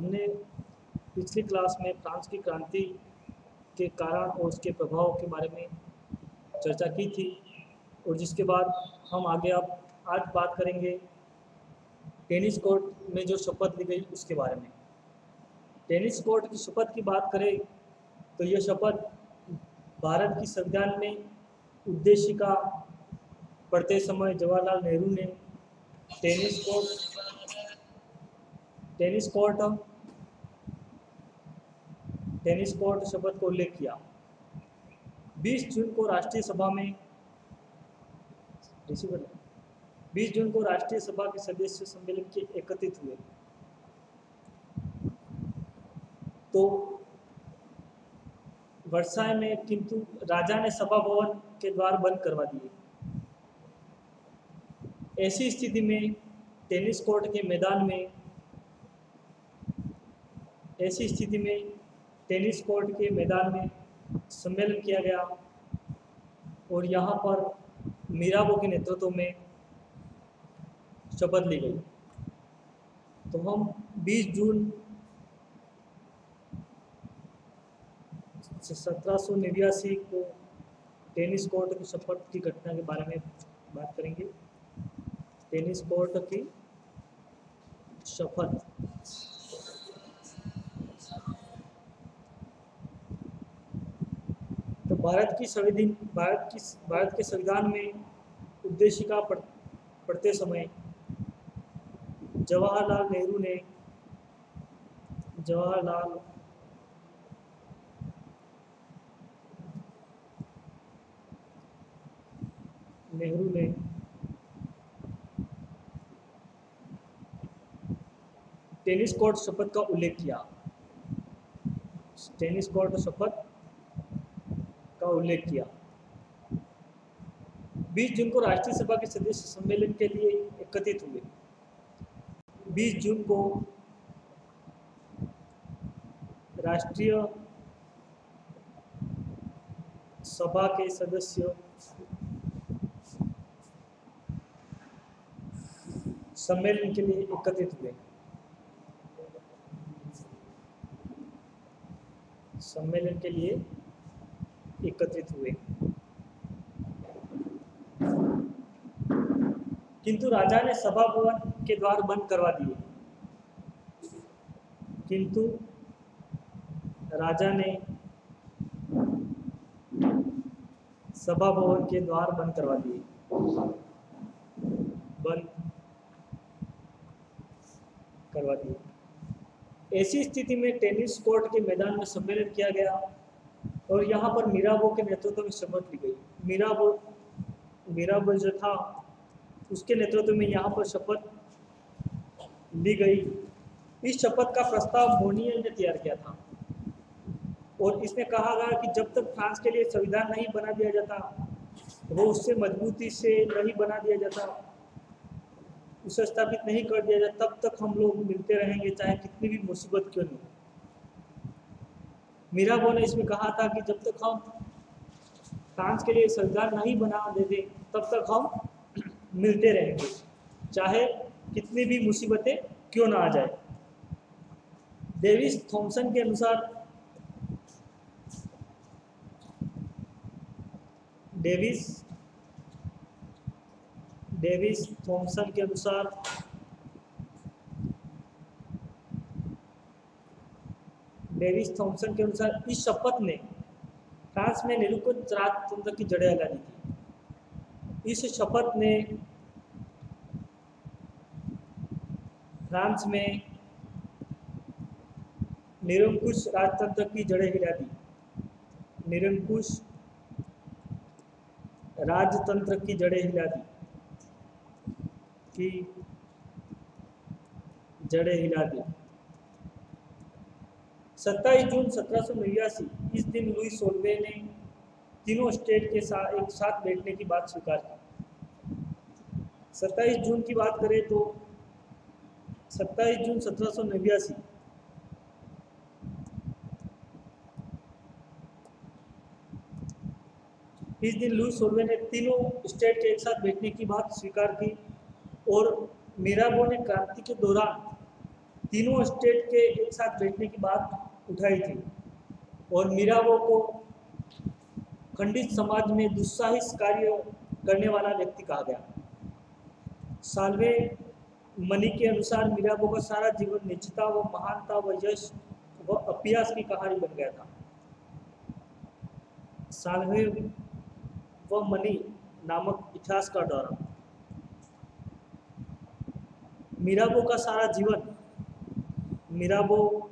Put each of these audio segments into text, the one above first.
हमने पिछली क्लास में फ्रांस की क्रांति के कारण और उसके प्रभाव के बारे में चर्चा की थी, और जिसके बाद हम आगे अब आज बात करेंगे टेनिस कोर्ट में जो शपथ ली गई उसके बारे में। टेनिस कोर्ट की शपथ की बात करें तो यह शपथ भारत की संविधान में उद्देशिका पढ़ते समय जवाहरलाल नेहरू ने टेनिस कोर्ट शपथ को उल्लेख किया। 20 जून को राष्ट्रीय सभा के सदस्य सम्मेलन के एकत्रित हुए तो वर्साय में, किंतु राजा ने सभा भवन के द्वार बंद करवा दिए। ऐसी स्थिति में टेनिस कोर्ट के मैदान में सम्मेलन किया गया और यहाँ पर मीराबो के नेतृत्व में शपथ ली गई। तो हम 20 जून 1789 को टेनिस कोर्ट की शपथ की घटना के बारे में बात करेंगे। टेनिस कोर्ट की शपथ। तो भारत के संविधान में उद्देशिका पढ़ते समय जवाहरलाल नेहरू ने टेनिस कोर्ट शपथ का उल्लेख किया। 20 जून को राष्ट्रीय सभा के सदस्य सम्मेलन के लिए एकत्रित हुए। 20 जून को राष्ट्रीय सभा के सदस्य सम्मेलन के लिए एकत्रित हुए। किंतु राजा ने सभा भवन के द्वार बंद करवा दिए। ऐसी स्थिति में टेनिस कोर्ट के मैदान में सम्मेलन किया गया और यहाँ पर मीराबो के नेतृत्व में शपथ ली गई। मीराबो जो था उसके नेतृत्व में यहाँ पर शपथ ली गई। इस शपथ का प्रस्ताव मोनियल ने तैयार किया था और इसमें कहा गया कि जब तक फ्रांस के लिए संविधान नहीं बना दिया जाता, वो उससे मजबूती से नहीं बना दिया जाता, उसे स्थापित नहीं कर दिया जाता, तब तक हम लोग मिलते रहेंगे, चाहे कितनी भी मुसीबत क्यों नहीं। मीराबो ने इसमें कहा था कि जब तक हम फ्रांस के लिए संविधान नहीं बना देते तब तक हम मिलते रहेंगे, चाहे कितनी भी मुसीबतें क्यों ना आ जाए। डेविस थॉमसन के अनुसार इस शपथ ने फ्रांस में निरंकुश राजतंत्र की जड़ें हिला दी थी। इस शपथ ने फ्रांस में निरंकुश राजतंत्र की जड़ें हिला दी। राजतंत्र की जड़ें हिला दी। 27 जून 1789 इस दिन लुई सोल्वे ने तीनों स्टेट के साथ एक साथ बैठने की बात स्वीकार की। 27 जून की बात करें तो 27 जून 1789 इस दिन लुई सोल्वे ने तीनों स्टेट के एक साथ बैठने की बात स्वीकार की और मीराबो ने क्रांति के दौरान तीनों स्टेट के एक साथ बैठने की बात उठाई थी और मिराबो को खंडित समाज में दुस्साहस कार्य करने वाला व्यक्ति कहा गया। साल्वे मनी के अनुसार मिराबो का सारा जीवन निजता व महानता व यश व अभ्यास की कहानी बन गया था। साल्वे व मनी नामक इतिहास का दौरा, मिराबो का सारा जीवन, मिराबो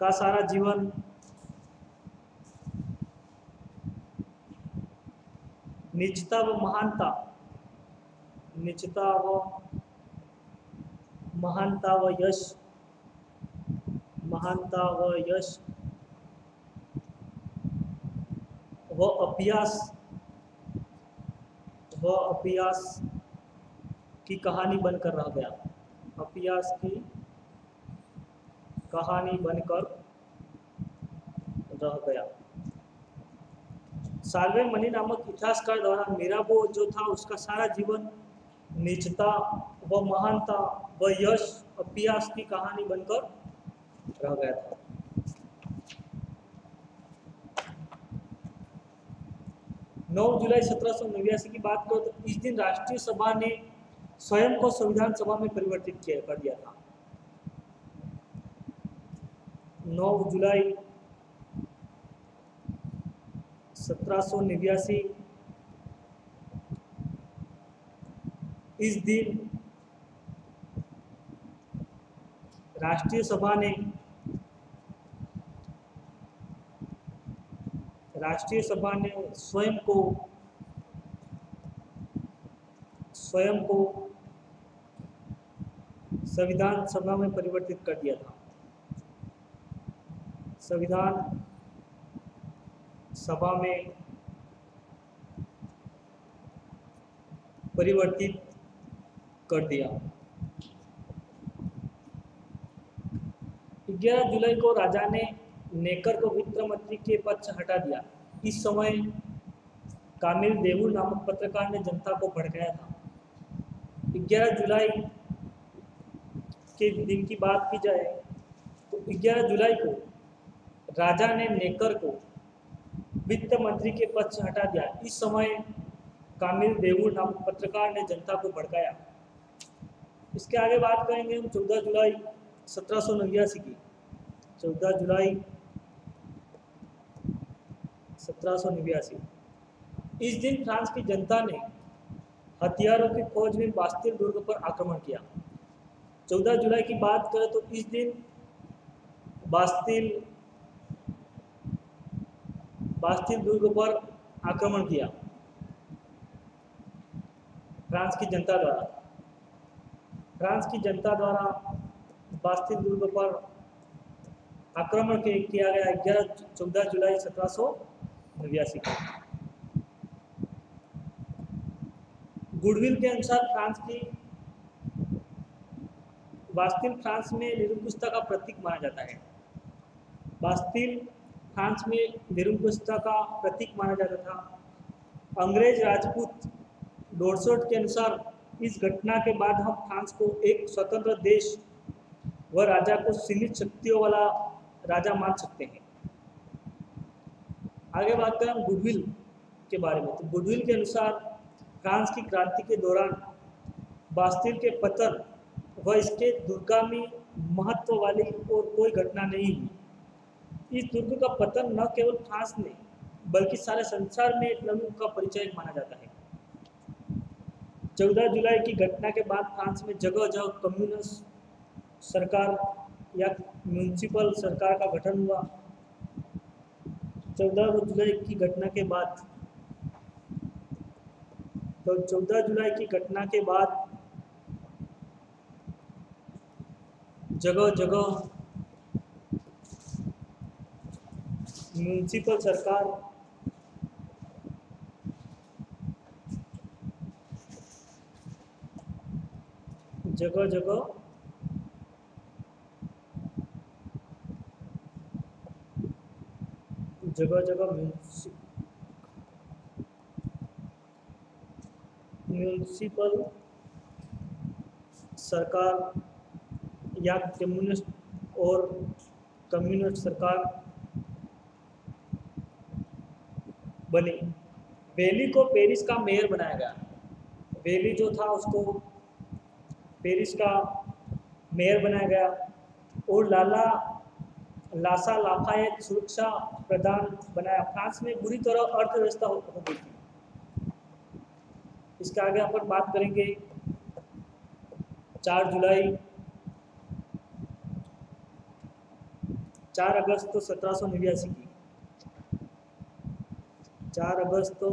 का सारा जीवन निजता व महानता, निजता व महानता व यश, महानता व यश व अभ्यास, व अभ्यास की कहानी बनकर रह गया। अभ्यास की कहानी बनकर रह गया। साल्वे मनी नामक इतिहासकार द्वारा मिराबो जो था उसका सारा जीवन निजता व महानता व यश अभ्यास की कहानी बनकर रह गया था। नौ जुलाई 1789 की बात करो तो इस दिन राष्ट्रीय सभा ने स्वयं को संविधान सभा में परिवर्तित कर दिया था। 9 जुलाई 1789 इस दिन राष्ट्रीय सभा ने स्वयं को संविधान सभा में परिवर्तित कर दिया था। संविधान सभा में परिवर्तित कर दिया। 11 जुलाई को राजा ने नेकर को वित्त मंत्री के पद से हटा दिया। इस समय कामिल देवुल नामक पत्रकार ने जनता को भड़काया था। 11 जुलाई के दिन की बात की जाए तो 11 जुलाई को राजा ने नेकर को वित्त मंत्री के पद से हटा दिया। इस समय कामिल देवुल नामक पत्रकार ने जनता को भड़काया। इसके आगे बात करेंगे हम 14 जुलाई 1789 की। 14 जुलाई 1789 इस दिन फ्रांस की जनता ने हथियारों की खोज में बास्तिल दुर्ग पर आक्रमण किया। 14 जुलाई की बात करें तो इस दिन बास्तिल दुर्ग पर आक्रमण किया फ्रांस की जनता द्वारा बास्तिल दुर्ग पर आक्रमण किया गया 14 जुलाई 1789 को। गुडविल के अनुसार बास्तिल फ्रांस में निरंकुशता का प्रतीक माना जाता है। बास्तिल फ्रांस में निरंकुशता का प्रतीक माना जाता था। अंग्रेज राजपूत डोरसोट के अनुसार इस घटना के बाद हम फ्रांस को एक स्वतंत्र देश व राजा को सीमित शक्तियों वाला राजा मान सकते हैं। आगे बात करें गुडविल के बारे में तो गुडविल के अनुसार फ्रांस की क्रांति के दौरान बास्तिल के पतन व इसके दूरगामी महत्व वाली और कोई घटना नहीं हुई। इस दुर्ग का पतन न केवल फ्रांस में बल्कि सारे संसार में एक नव युग का परिचय माना जाता है। 14 जुलाई की घटना के बाद फ्रांस में जगह जगह कम्युनिस्ट सरकार या म्यूनिसिपल सरकार का गठन हुआ। 14 जुलाई की घटना के बाद जगह जगह म्यूनिसिपल सरकार म्यूनिसिपल सरकार या कम्युनिस्ट सरकार बनी। बेली को पेरिस का मेयर बनाया गया। बेली जो था उसको पेरिस का मेयर बनाया गया और लासा लाफायत सुरक्षा प्रधान बनाया। फ्रांस में बुरी तरह अर्थव्यवस्था हो गई थी। इसके आगे अपन बात करेंगे 4 जुलाई 4 अगस्त तो 1789 की। 4 अगस्त तो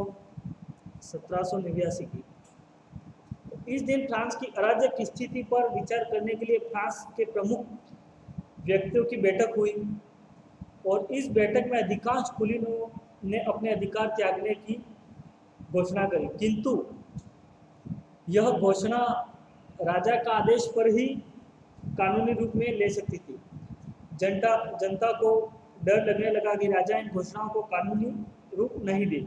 1789 की। इस दिन फ्रांस की अराजक स्थिति पर विचार करने के लिए फ्रांस के प्रमुख व्यक्तियों की बैठक हुई और इस बैठक में अधिकांश कुलीनों ने अपने अधिकार त्यागने की घोषणा करी, किंतु यह घोषणा राजा का आदेश पर ही कानूनी रूप में ले सकती थी। जनता को डर लगने लगा कि राजा इन घोषणाओं को कानूनी रूप नहीं दे।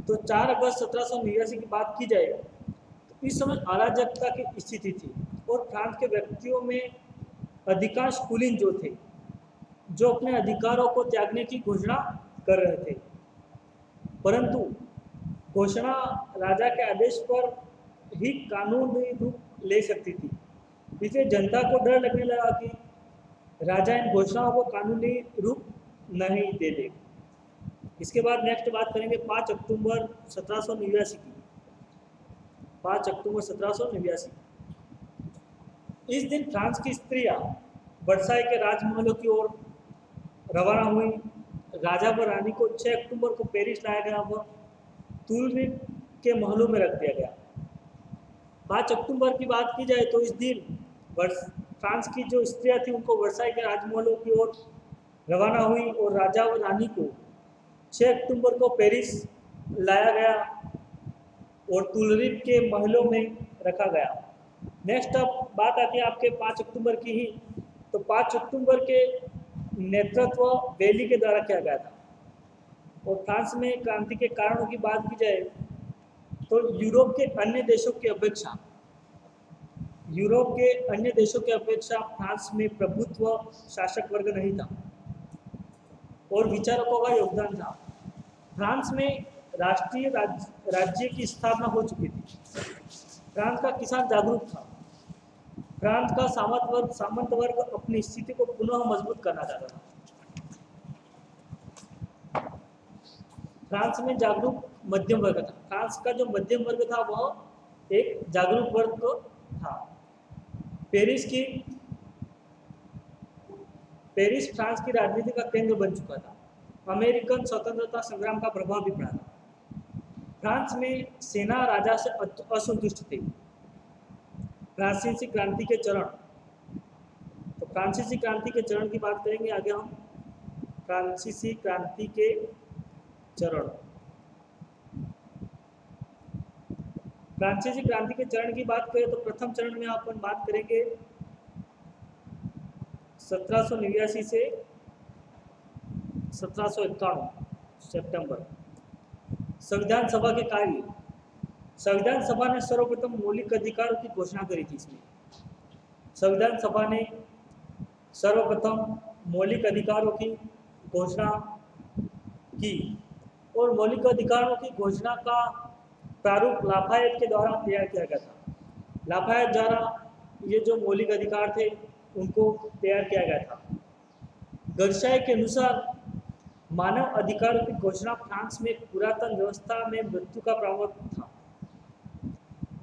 तो 4 अगस्त 1789 की बात की जाए तो इस समय अराजकता की स्थिति थी और फ्रांस के व्यक्तियों में अधिकांश कुलीन जो थे, जो अपने अधिकारों को त्यागने की घोषणा कर रहे थे, परंतु घोषणा राजा के आदेश पर ही कानूनी रूप ले सकती थी। इसलिए जनता को डर लगने लगा कि राजा इन घोषणाओं को कानूनी रूप नहीं दे दे। इसके बाद नेक्स्ट बात करेंगे 5 अक्टूबर 1789 की। 5 अक्टूबर 1789। इस दिन फ्रांस की स्त्रियां वर्साई के राजमहलों की ओर रवाना हुई। राजा व रानी को 6 अक्टूबर को पेरिस लाया गया व तुलरिप के महलों में रख दिया गया। 5 अक्टूबर की बात की जाए तो इस दिन फ्रांस की जो स्त्रियां थी उनको वर्साई के राजमहलों की ओर रवाना हुई और राजा व रानी को 6 अक्टूबर को पेरिस लाया गया और तुलरिप के महलों में रखा गया। नेक्स्ट अब बात आती है आपके 5 अक्टूबर की ही। तो 5 अक्टूबर के नेतृत्व बेली के द्वारा किया गया था। और फ्रांस में क्रांति के कारणों की बात की जाए तो यूरोप के अन्य देशों की अपेक्षा फ्रांस में प्रभुत्व शासक वर्ग नहीं था और विचारकों का योगदान था। फ्रांस में राष्ट्रीय राज्य की स्थापना हो चुकी थी। फ्रांस का किसान जागरूक था। फ्रांस का सामंत वर्ग अपनी स्थिति को पुनः मजबूत करना चाहता था। फ्रांस में जागरूक मध्यम वर्ग था। फ्रांस का जो मध्यम वर्ग था वह एक जागरूक वर्ग था। पेरिस फ्रांस की राजनीति का केंद्र बन चुका था। अमेरिकन स्वतंत्रता संग्राम का प्रभाव भी पड़ा था। फ्रांस में सेना राजा से असंतुष्ट थी। फ्रांसीसी क्रांति के चरण। तो फ्रांसीसी क्रांति के चरण की बात करेंगे आगे हम। फ्रांसीसी क्रांति के चरण। फ्रांसीसी क्रांति के चरण की बात करें तो प्रथम चरण में अपन बात करेंगे 1789 से 1791 सितंबर। संविधान सभा के कार्य। संविधान सभा ने सर्वप्रथम मौलिक अधिकारों की घोषणा करी थी। इसमें संविधान सभा ने सर्वप्रथम मौलिक अधिकारों की घोषणा की और मौलिक अधिकारों की घोषणा का प्रारूप लाफायत के द्वारा तैयार किया गया था। लाफायत द्वारा ये जो मौलिक अधिकार थे उनको तैयार किया गया था। गर्साई के अनुसार मानव अधिकारों की घोषणा फ्रांस में पुरातन व्यवस्था में मृत्यु का प्रावधान था।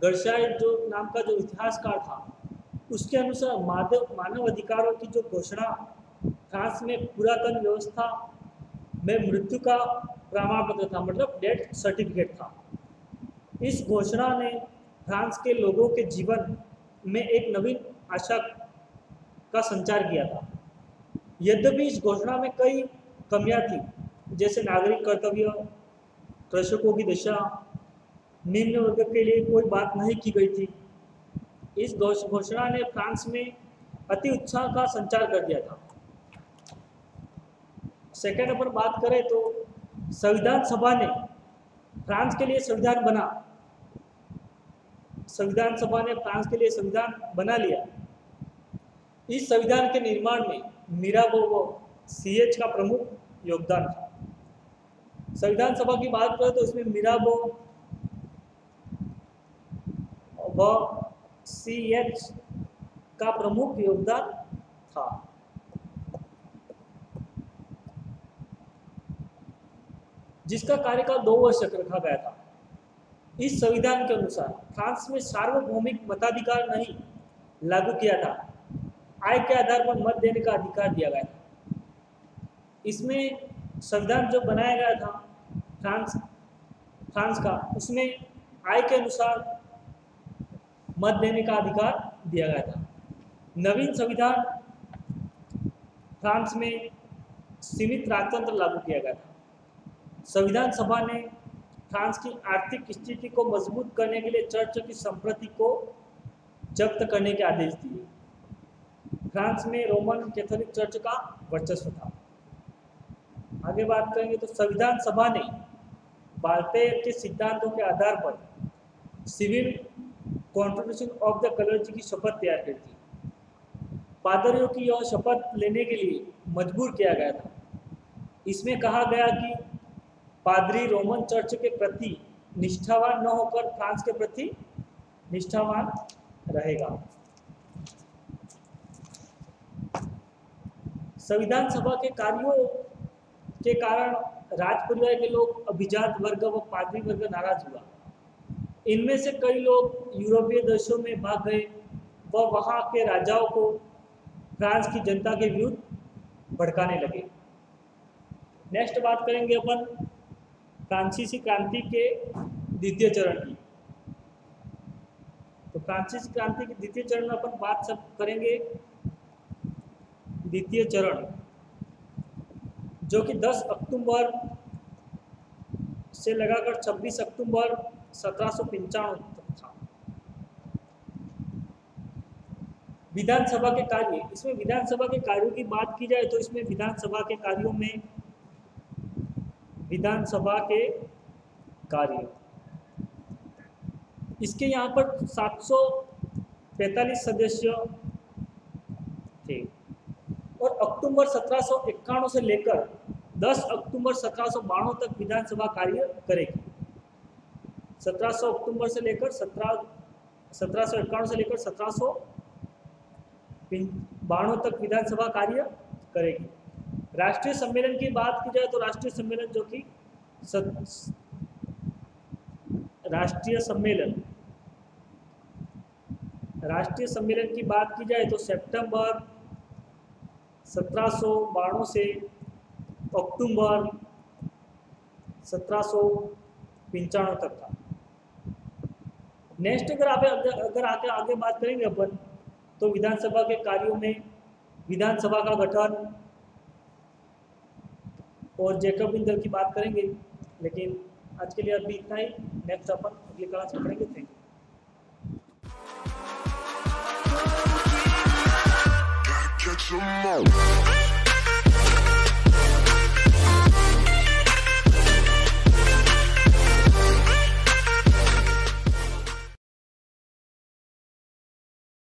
गर्साई जो नाम का जो इतिहासकार था उसके अनुसार मानव अधिकारों की जो घोषणा फ्रांस में पुरातन व्यवस्था में मृत्यु का प्रमाण पत्र था, मतलब डेथ सर्टिफिकेट था। इस घोषणा ने फ्रांस के लोगों के जीवन में एक नवीन आशा का संचार किया था। यद्यपि इस घोषणा में कई कमियां थी, जैसे नागरिक कर्तव्य, कृषकों की दशा, निम्न वर्ग के लिए कोई बात नहीं की गई थी। इस घोषणा ने फ्रांस में अति उत्साह का संचार कर दिया था। सेकेंड पर बात करें तो संविधान सभा ने फ्रांस के लिए संविधान बना। संविधान सभा ने फ्रांस के लिए संविधान बना लिया। इस संविधान के निर्माण में मिराबो व CH का प्रमुख योगदान था। संविधान सभा की बात करें तो इसमें मिराबो व CH का प्रमुख योगदान था। जिसका कार्यकाल 2 वर्ष रखा गया था। इस संविधान के अनुसार फ्रांस में सार्वभौमिक मताधिकार नहीं लागू किया था, आय के आधार पर मत देने का अधिकार दिया गया था। इसमें संविधान जो बनाया गया था फ्रांस का, उसमें आय के अनुसार मत देने का अधिकार दिया गया था। नवीन संविधान फ्रांस में सीमित राजतंत्र लागू किया गया था। संविधान सभा ने फ्रांस की आर्थिक स्थिति को मजबूत करने के लिए चर्च की संपत्ति को जब्त करने के आदेश दिए। फ्रांस में रोमन कैथोलिक चर्च का वर्चस्व था। आगे बात करेंगे तो संविधान सभा ने भारतीय के सिद्धांतों के आधार पर civil constitution of the clergy की शपथ तैयार की थी। पादरियों की यह शपथ लेने के लिए मजबूर किया गया था। इसमें कहा गया कि पादरी रोमन चर्च के प्रति निष्ठावान न होकर फ्रांस के प्रति निष्ठावान रहेगा। संविधान सभा के कार्यों के कारण राज परिवार के लोग, अभिजात वर्ग व पादरी वर्ग नाराज हुआ। इनमें से कई लोग यूरोपीय देशों में भाग गए व वहां के राजाओं को फ्रांस की जनता के विरुद्ध भड़काने लगे। नेक्स्ट बात करेंगे अपन फ्रांसीसी क्रांति के द्वितीय चरण की। तो फ्रांसीसी क्रांति के द्वितीय चरण में अपन बात सब करेंगे द्वितीय चरण, जो कि 10 अक्टूबर से लगाकर 26 अक्टूबर 1795 तक था। विधानसभा के कार्य, इसमें विधानसभा के कार्यों की बात की जाए तो इसमें विधानसभा के कार्यों में विधानसभा के कार्य, इसके यहाँ पर 745 सदस्य थे और अक्टूबर 1791 से लेकर 10 अक्टूबर 1792 तक विधानसभा कार्य करेगी। 1700 अक्टूबर से लेकर 1791 से लेकर 1792 तक विधानसभा कार्य करेगी। राष्ट्रीय सम्मेलन की बात की जाए तो राष्ट्रीय सम्मेलन जो कि राष्ट्रीय सम्मेलन की बात की जाए तो सितंबर 1792 से अक्टूबर 1795 तक था। नेक्स्ट अगर आगे बात करेंगे अपन तो विधानसभा के कार्यों में विधानसभा का गठन और जैकबिन दल की बात करेंगे। लेकिन आज के लिए अभी इतना ही। नेक्स्ट अपन अगली क्लास में पढ़ेंगे। Thank you.